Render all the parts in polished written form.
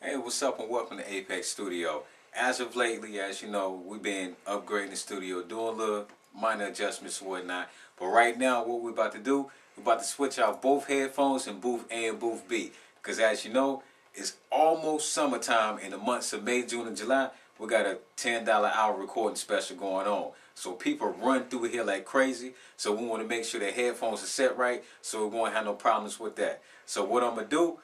Hey, what's up and welcome to Apex Studio. As of lately, as you know, we've been upgrading the studio, doing a little minor adjustments and whatnot. But right now, what we're about to do, we're about to switch out both headphones in booth A and booth B. Because as you know, it's almost summertime in the months of May, June, and July. We got a $10 hour recording special going on. So people run through here like crazy. So we want to make sure the headphones are set right so we won't have no problems with that. So what I'm going to do,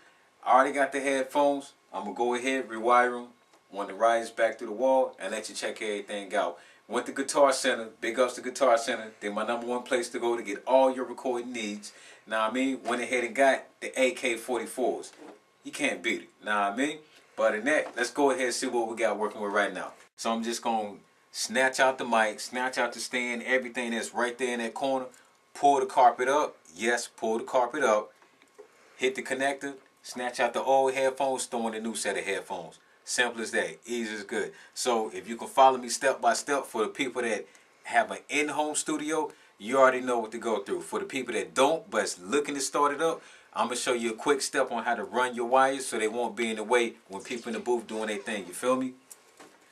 I already got the headphones. I'm going to go ahead, rewire them, run the wires back through the wall, and let you check everything out. Went to Guitar Center, big ups to Guitar Center. They're my #1 place to go to get all your recording needs. Now I mean, went ahead and got the AK-44s. You can't beat it, now I mean. But in that, let's go ahead and see what we got working with right now. So I'm just going to snatch out the mic, snatch out the stand, everything that's right there in that corner. Pull the carpet up. Yes, pull the carpet up. Hit the connector. Snatch out the old headphones, throw in a new set of headphones. Simple as that. Easy as good. So if you can follow me step by step, for the people that have an in-home studio, you already know what to go through. For the people that don't, but is looking to start it up, I'm going to show you a quick step on how to run your wires so they won't be in the way when people in the booth doing their thing. You feel me?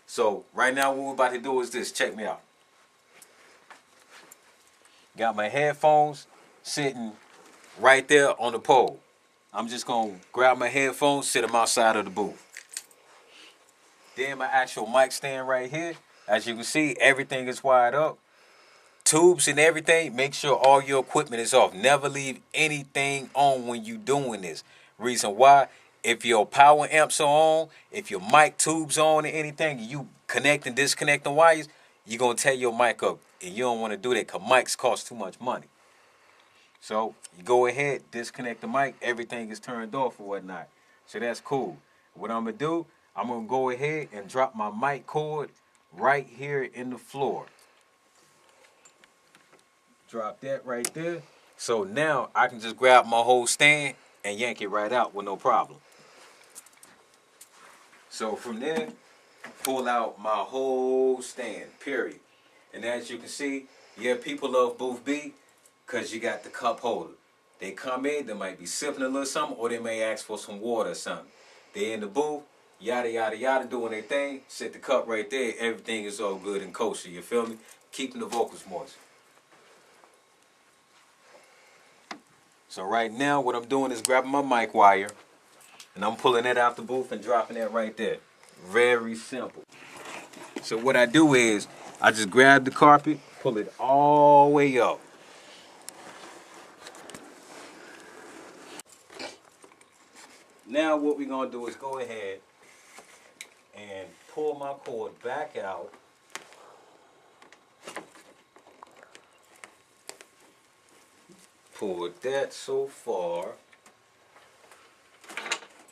So right now what we're about to do is this. Check me out. Got my headphones sitting right there on the pole. I'm just going to grab my headphones, sit them outside of the booth. Then my actual mic stand right here. As you can see, everything is wired up. Tubes and everything, make sure all your equipment is off. Never leave anything on when you're doing this. Reason why, if your power amps are on, if your mic tubes on or anything, you connect and disconnect the wires, you're going to tear your mic up. And you don't want to do that because mics cost too much money. So you go ahead, disconnect the mic, everything is turned off or whatnot. So that's cool. What I'm going to do, I'm going to go ahead and drop my mic cord right here in the floor. Drop that right there. So now I can just grab my whole stand and yank it right out with no problem. So from there, pull out my whole stand, period. And as you can see, yeah, people love booth B because you got the cup holder. They come in, they might be sipping a little something, or they may ask for some water or something. They in the booth, yada, yada, yada, doing their thing. Set the cup right there. Everything is all good and kosher, you feel me? Keeping the vocals moist. So right now, what I'm doing is grabbing my mic wire, and I'm pulling it out the booth and dropping that right there. Very simple. So what I do is, I just grab the carpet, pull it all the way up. Now what we're going to do is go ahead and pull my cord back out. Pull that so far.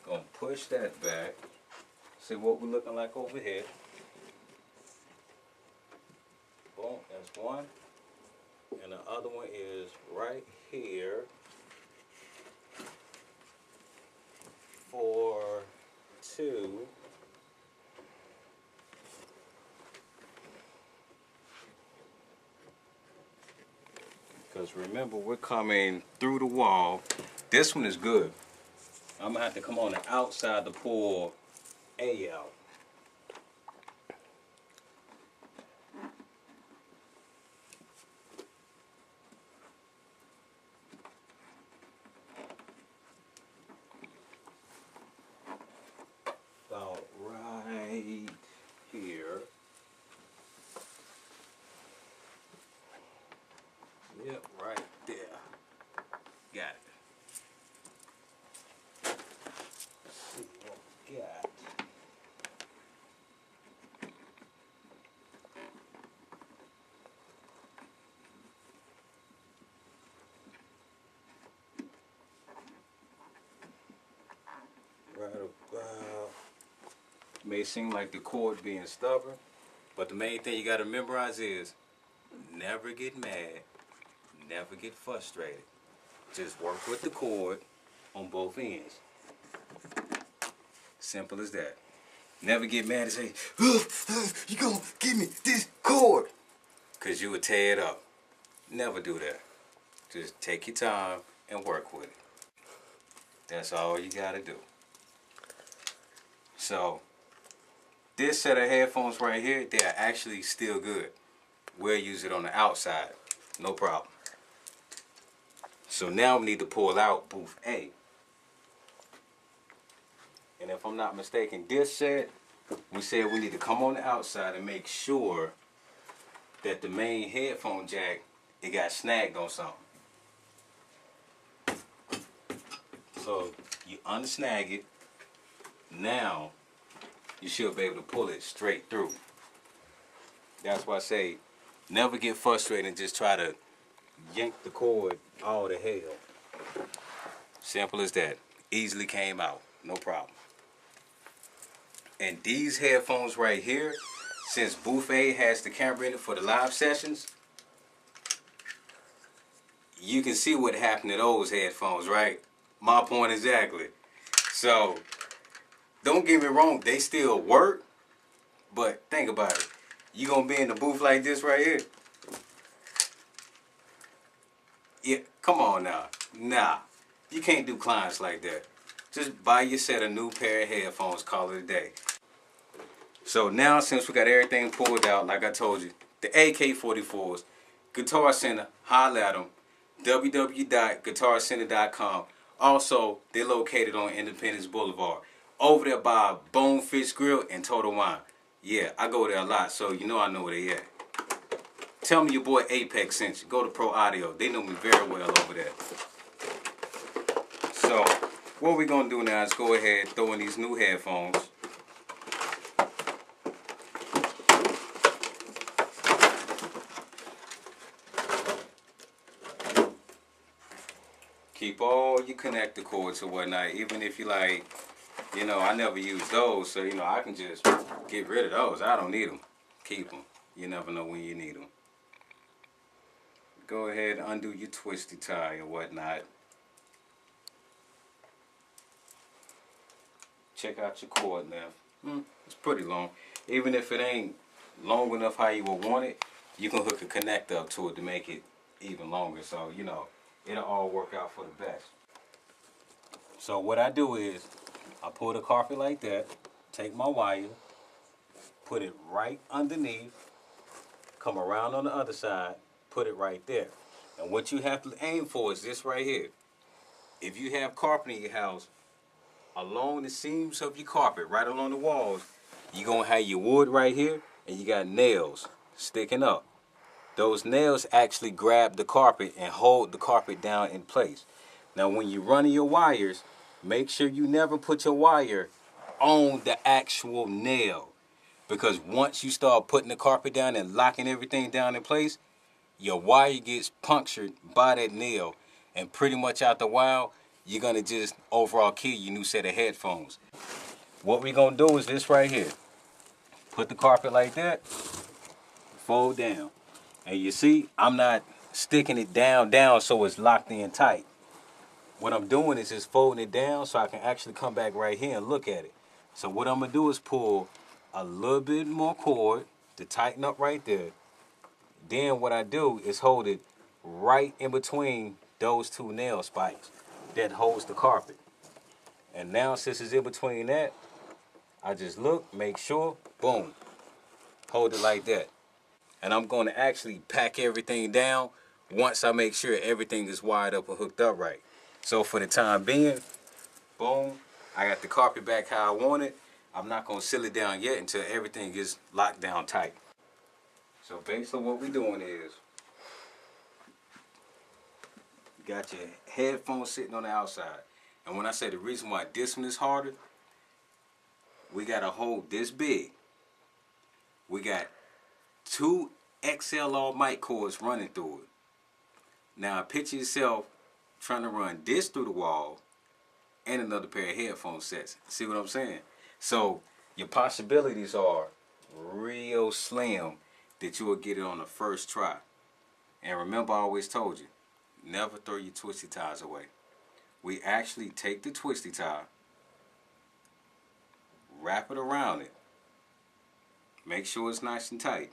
Gonna push that back. See what we're looking like over here. Boom, that's one. And the other one is right here. For 2. Because remember, we're coming through the wall. This one is good. I'm going to have to come on the outside to pull A out. About right here. Yep, right there. Got it. Let's see what we got. Right about. May seem like the cord being stubborn, but the main thing you got to memorize is never get mad, never get frustrated. Just work with the cord on both ends. Simple as that. Never get mad and say, you gonna give me this cord, because you would tear it up. Never do that. Just take your time and work with it. That's all you gotta do. So this set of headphones right here, they are actually still good. We'll use it on the outside, no problem. So now we need to pull out booth A. And if I'm not mistaken, this set, we said we need to come on the outside and make sure that the main headphone jack, it got snagged on something. So you unsnag it. Now you should be able to pull it straight through. That's why I say never get frustrated and just try to yank the cord all the hell. Simple as that. Easily came out, no problem. And these headphones right here, since booth A has the camera in it for the live sessions, you can see what happened to those headphones, right? My point exactly. So don't get me wrong, they still work, but think about it. You gonna be in the booth like this right here? Yeah, come on now. Nah, you can't do clients like that. Just buy your set a new pair of headphones, call it a day. So now since we got everything pulled out, like I told you, the AK-44s, Guitar Center, holla at them, www.guitarcenter.com. Also, they're located on Independence Boulevard, over there by Bonefish Grill and Total Wine. Yeah, I go there a lot, so you know I know where they at. Tell me your boy Apex sent you. Go to Pro Audio. They know me very well over there. So, what we're going to do now is go ahead and throw in these new headphones. Keep all your connector cords or whatnot, even if you like, you know, I never use those, so, you know, I can just get rid of those. I don't need them. Keep them. You never know when you need them. Go ahead and undo your twisty tie or whatnot. Check out your cord length. It's pretty long. Even if it ain't long enough how you would want it, you can hook a connector up to it to make it even longer. So, you know, it'll all work out for the best. So what I do is, I pull the carpet like that, take my wire, put it right underneath, come around on the other side, put it right there. And what you have to aim for is this right here. If you have carpet in your house, along the seams of your carpet, right along the walls, you're going to have your wood right here, and you got nails sticking up. Those nails actually grab the carpet and hold the carpet down in place. Now when you're running your wires, make sure you never put your wire on the actual nail. Because once you start putting the carpet down and locking everything down in place, your wire gets punctured by that nail. And pretty much after a while, you're going to just overall kill your new set of headphones. What we're going to do is this right here. Put the carpet like that, fold down. And you see, I'm not sticking it down so it's locked in tight. What I'm doing is just folding it down so I can actually come back right here and look at it. So what I'm going to do is pull a little bit more cord to tighten up right there. Then what I do is hold it right in between those two nail spikes that holds the carpet. And now since it's in between that, I just look, make sure, boom, hold it like that. And I'm going to actually pack everything down once I make sure everything is wired up and hooked up right. So for the time being, boom, I got the carpet back how I want it. I'm not going to seal it down yet until everything is locked down tight. So basically what we're doing is, you got your headphones sitting on the outside. And when I say the reason why this one is harder, we got a hole this big. We got 2 XLR mic cords running through it. Now picture yourself trying to run this through the wall and another pair of headphone sets. See what I'm saying? So your possibilities are real slim that you will get it on the first try. And remember, I always told you, never throw your twisty ties away. We actually take the twisty tie, wrap it around it, make sure it's nice and tight.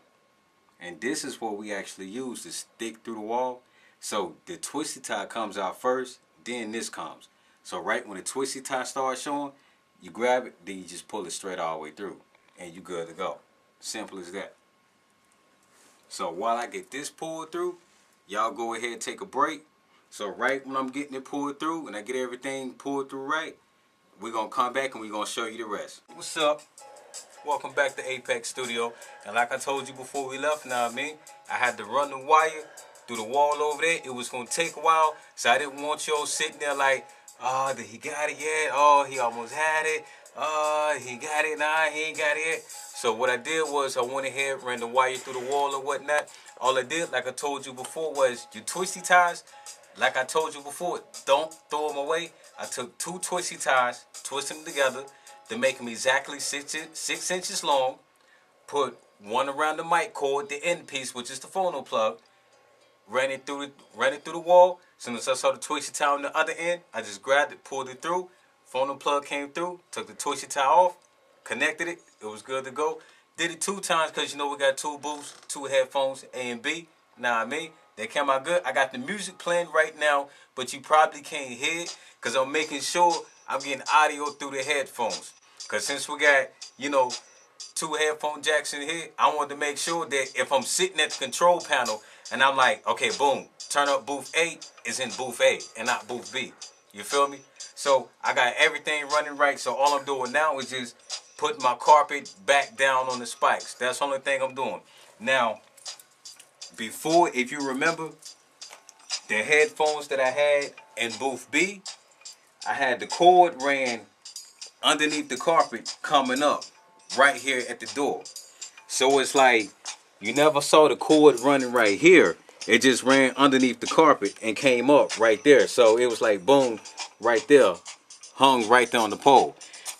And this is what we actually use to stick through the wall. So the twisty tie comes out first, then this comes. So right when the twisty tie starts showing, You grab it, then you just pull it straight all the way through, and you good to go. Simple as that. So while I get this pulled through, y'all go ahead and take a break. So right when I'm getting it pulled through and I get everything pulled through right, we're going to come back and we're going to show you the rest. What's up? Welcome back to Apex Studio. And like I told you before we left, now I mean, I had to run the wire through the wall over there. It was going to take a while, so I didn't want y'all sitting there like, oh, did he got it yet? Oh, he almost had it. He got it. Nah, he ain't got it yet. So what I did was I went ahead, ran the wire through the wall or whatnot. All I did, like I told you before, was your twisty ties. Like I told you before, don't throw them away. I took 2 twisty ties, twisted them together to make them exactly 6 inches long. Put one around the mic cord, the end piece, which is the phono plug. Ran it through the wall. As soon as I saw the twisty tie on the other end, I just grabbed it, pulled it through. Phono plug came through, took the twisty tie off, connected it. It was good to go. Did it 2 times because you know we got 2 booths, 2 headphones, A and B. Nah, I mean, they came out good. I got the music playing right now, but you probably can't hear it because I'm making sure I'm getting audio through the headphones. Because since we got, you know, 2 headphone jacks in here, I wanted to make sure that if I'm sitting at the control panel and I'm like, okay, boom, turn up booth A, is in booth A and not booth B. You feel me? So I got everything running right. So all I'm doing now is just putting my carpet back down on the spikes. That's the only thing I'm doing. Now, before, if you remember, the headphones that I had in booth B, I had the cord ran underneath the carpet coming up right here at the door. So it's like you never saw the cord running right here. It just ran underneath the carpet and came up right there. So it was like boom, right there, hung right there on the pole.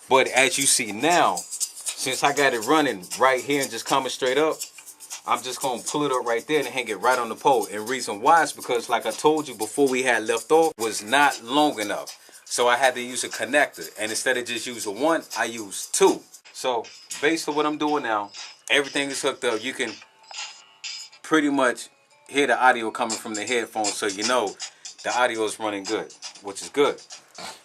But as you see now, since I got it running right here and just coming straight up, I'm just going to pull it up right there and hang it right on the pole. And reason why is because, like I told you before we had left off, was not long enough. So I had to use a connector. And instead of just using 1, I used 2. So based on what I'm doing now, everything is hooked up. You can pretty much hear the audio coming from the headphones, so you know the audio is running good, which is good.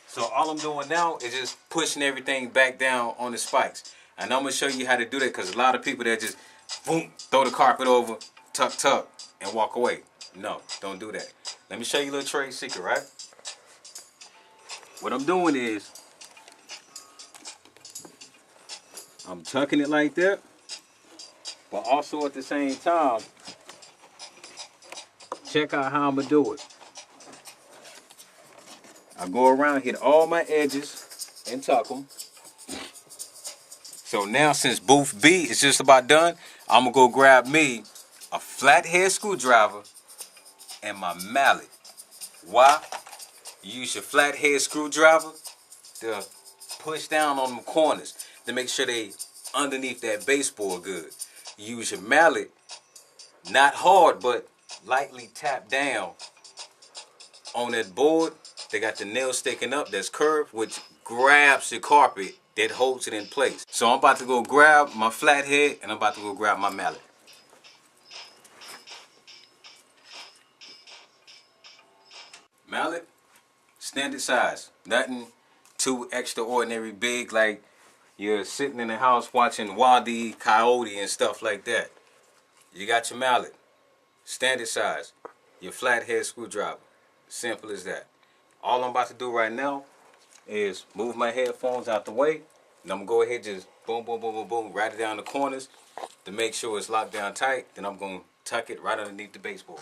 So all I'm doing now is just pushing everything back down on the spikes. And I'm going to show you how to do that because a lot of people that just boom, throw the carpet over, tuck, and walk away. No, don't do that. Let me show you a little trade secret, right? What I'm doing is I'm tucking it like that, but also at the same time, check out how I'm going to do it. I go around, hit all my edges, and tuck them. So now since booth B is just about done, I'm going to go grab me a flathead screwdriver and my mallet. Why? You use your flathead screwdriver to push down on them corners to make sure they underneath that baseboard good. You use your mallet, not hard, but lightly tap down on that board. They got the nail sticking up that's curved, which grabs the carpet that holds it in place. So I'm about to go grab my flathead and I'm about to go grab my mallet. Mallet, standard size. Nothing too extraordinary big like you're sitting in the house watching Wild E. Coyote and stuff like that. You got your mallet, standard size, your flathead screwdriver. Simple as that. All I'm about to do right now is move my headphones out the way, and I'm going to go ahead and just boom, boom, boom, boom, boom, right it down the corners to make sure it's locked down tight. Then I'm going to tuck it right underneath the baseboard.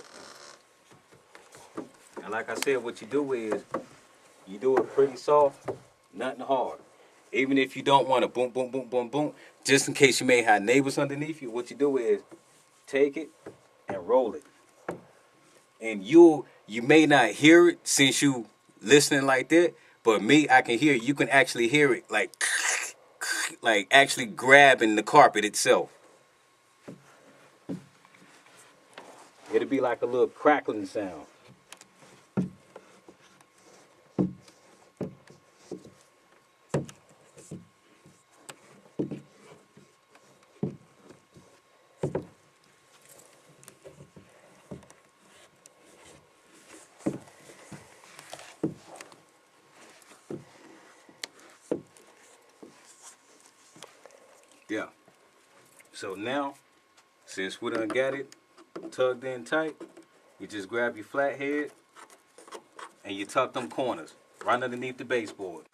And like I said, what you do is you do it pretty soft, nothing hard. Even if you don't want to boom, boom, boom, boom, boom, just in case you may have neighbors underneath you, what you do is take it and roll it. And you may not hear it since you listening like that, but me, I can hear it. You can actually hear it like actually grabbing the carpet itself. It'll be like a little crackling sound. Yeah. So now, since we done got it tugged in tight, you just grab your flathead and you tuck them corners right underneath the baseboard.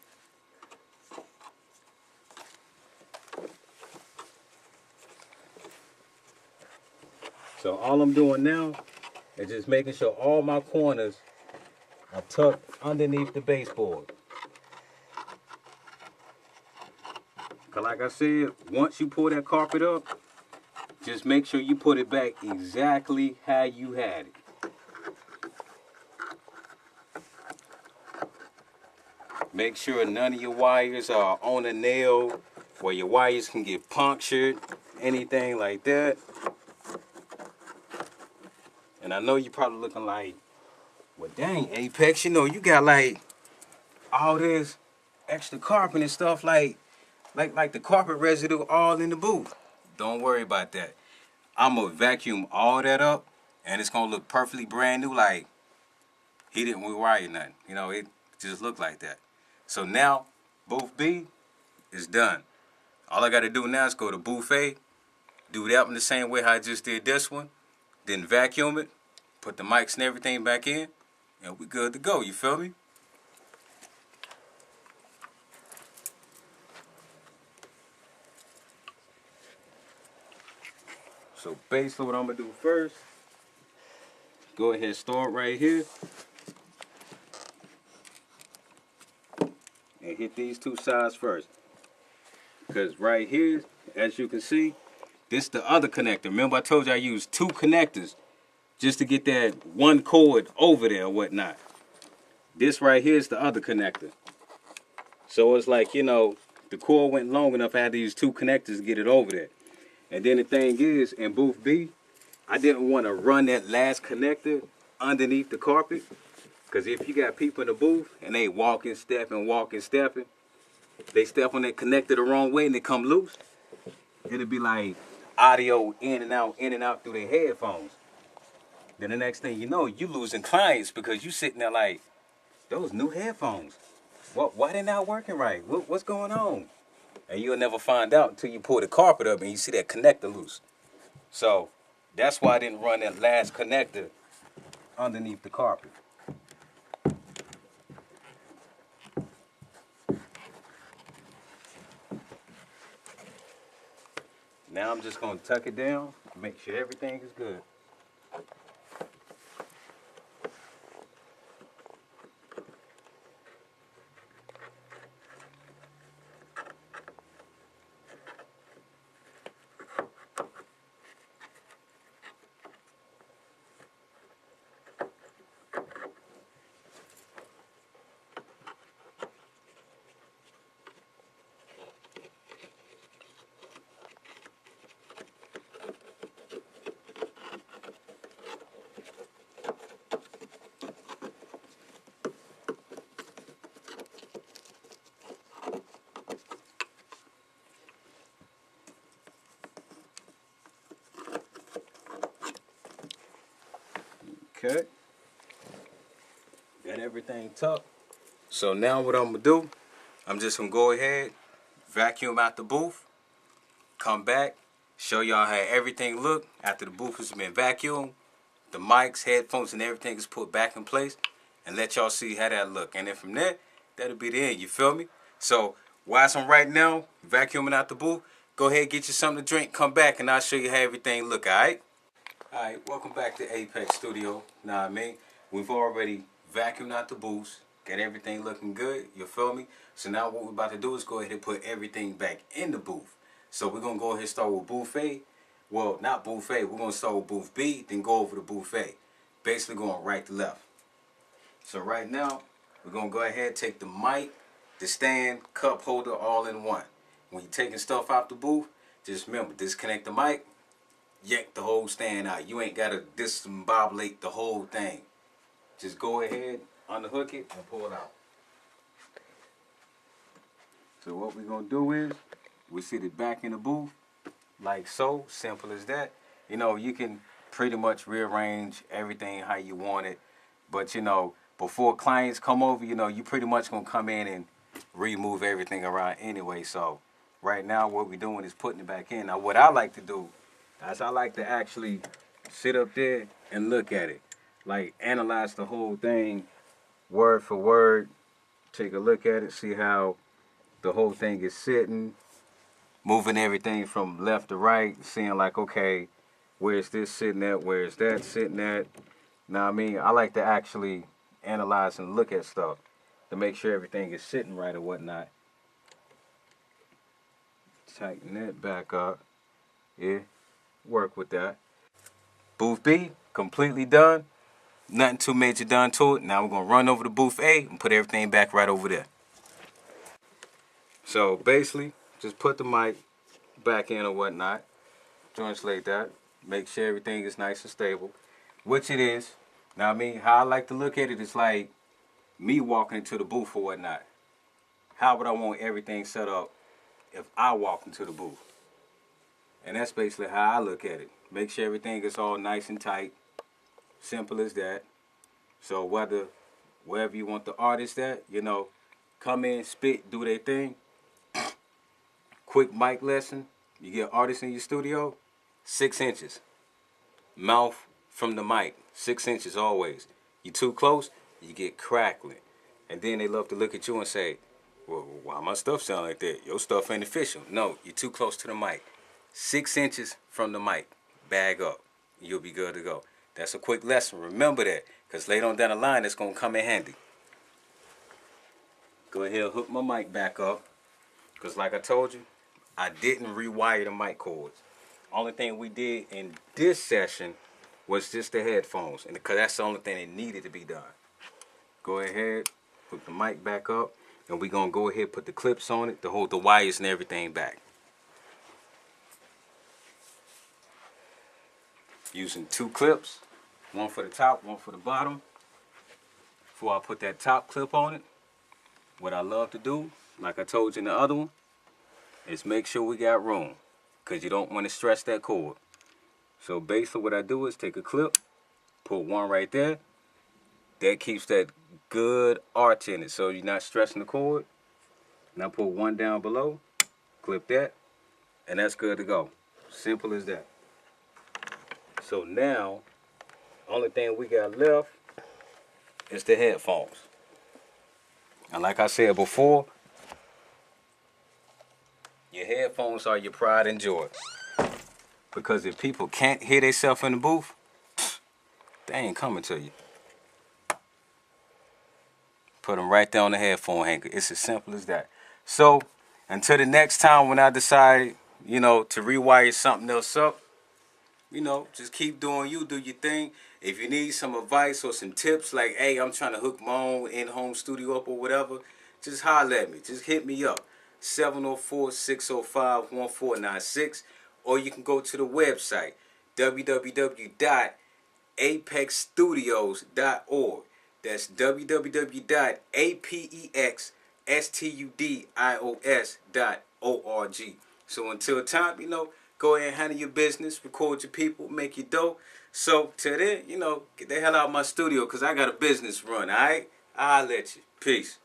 So all I'm doing now is just making sure all my corners are tucked underneath the baseboard. Cause like I said, once you pull that carpet up, just make sure you put it back exactly how you had it. Make sure none of your wires are on a nail where your wires can get punctured, anything like that. And I know you're probably looking like, well dang Apex, you know, you got like all this extra carpet and stuff like the carpet residue all in the booth. Don't worry about that. I'm gonna vacuum all that up and it's gonna look perfectly brand new, like he didn't rewire nothing. You know, it just looked like that. So now, booth B is done. All I gotta do now is go to booth A, do that one the same way how I just did this one, then vacuum it, put the mics and everything back in, and we good to go, you feel me? So basically what I'm gonna do first, go ahead and start right here. And hit these two sides first. Because right here, as you can see, this is the other connector. Remember I told you I used two connectors just to get that one cord over there or whatnot. This right here is the other connector. So it's like, you know, the cord went long enough, I had to use two connectors to get it over there. And then the thing is, in booth B, I didn't want to run that last connector underneath the carpet. Because if you got people in the booth and they walking, stepping, they step on that connector the wrong way and they come loose, it'll be like audio in and out through their headphones. Then the next thing you know, you losing clients because you sitting there like, those new headphones. Why they not working right? What's going on? And you'll never find out until you pull the carpet up and you see that connector loose. So that's why I didn't run that last connector underneath the carpet. Now I'm just going to tuck it down, make sure everything is good. Okay, got everything tucked. So now what I'm gonna do, I'm just gonna go ahead, vacuum out the booth, come back, show y'all how everything look after the booth has been vacuumed, the mics, headphones, and everything is put back in place, and let y'all see how that look. And then from there, that'll be the end, you feel me? So whilst I'm right now vacuuming out the booth, go ahead, get you something to drink, come back, and I'll show you how everything look, alright? Alright, welcome back to Apex Studio. Now I mean, we've already vacuumed out the booths, got everything looking good, you feel me? So now what we're about to do is go ahead and put everything back in the booth. So we're going to go ahead and start with booth A. Well, not booth A, we're going to start with booth B, then go over to booth A. Basically going right to left. So right now, we're going to go ahead and take the mic, the stand, cup holder, all in one. When you're taking stuff out the booth, just remember, disconnect the mic, yank the whole stand out. You ain't got to discombobulate the whole thing. Just go ahead, unhook it, and pull it out. So what we're going to do is, we sit it back in the booth, like so, simple as that. You know, you can pretty much rearrange everything how you want it. But, you know, before clients come over, you know, you pretty much going to come in and remove everything around anyway. So right now what we're doing is putting it back in. Now what I like to do is I like to actually sit up there and look at it. Like analyze the whole thing word for word. Take a look at it, see how the whole thing is sitting, moving everything from left to right, seeing like, okay, where's this sitting at, where's that sitting at. Now I mean, I like to actually analyze and look at stuff to make sure everything is sitting right or whatnot. Tighten that back up. Yeah, work with that. Booth B, completely done. Nothing too major done to it. Now we're going to run over to booth A and put everything back right over there. So basically, just put the mic back in or whatnot. Translate that. Make sure everything is nice and stable, which it is. Now I mean, how I like to look at it is like me walking into the booth or whatnot. How would I want everything set up if I walk into the booth? And that's basically how I look at it. Make sure everything is all nice and tight. Simple as that. So wherever you want the artist at, you know, come in, spit, do their thing. Quick mic lesson. You get artists in your studio, 6 inches. Mouth from the mic, 6 inches always. You too close, you get crackling. And then they love to look at you and say, well, why my stuff sound like that? Your stuff ain't official. No, you're too close to the mic. 6 inches from the mic. Bag up. You'll be good to go. That's a quick lesson. Remember that, because later on down the line, it's going to come in handy. Go ahead and hook my mic back up, because like I told you, I didn't rewire the mic cords. Only thing we did in this session was just the headphones, and because that's the only thing that needed to be done. Go ahead, hook the mic back up, and we're going to go ahead and put the clips on it to hold the wires and everything back. Using 2 clips, one for the top, one for the bottom. Before I put that top clip on it, what I love to do, like I told you in the other one, is make sure we got room, because you don't want to stretch that cord. So basically what I do is take a clip, put one right there. That keeps that good arch in it, so you're not stretching the cord. Now put one down below, clip that, and that's good to go. Simple as that. So now, only thing we got left is the headphones. And like I said before, your headphones are your pride and joy. Because if people can't hear themselves in the booth, they ain't coming to you. Put them right there on the headphone hanger. It's as simple as that. So, until the next time when I decide, you know, to rewire something else up, you know, just keep doing you, do your thing. If you need some advice or some tips, like, hey, I'm trying to hook my own in-home studio up or whatever, just holler at me. Just hit me up. 704-605-1496. Or you can go to the website, www.apexstudios.org. That's www.apexstudios.org. So until time, you know, go ahead and handle your business, record your people, make your dough. So till then, you know, get the hell out of my studio, because I got a business run, all right? I'll let you. Peace.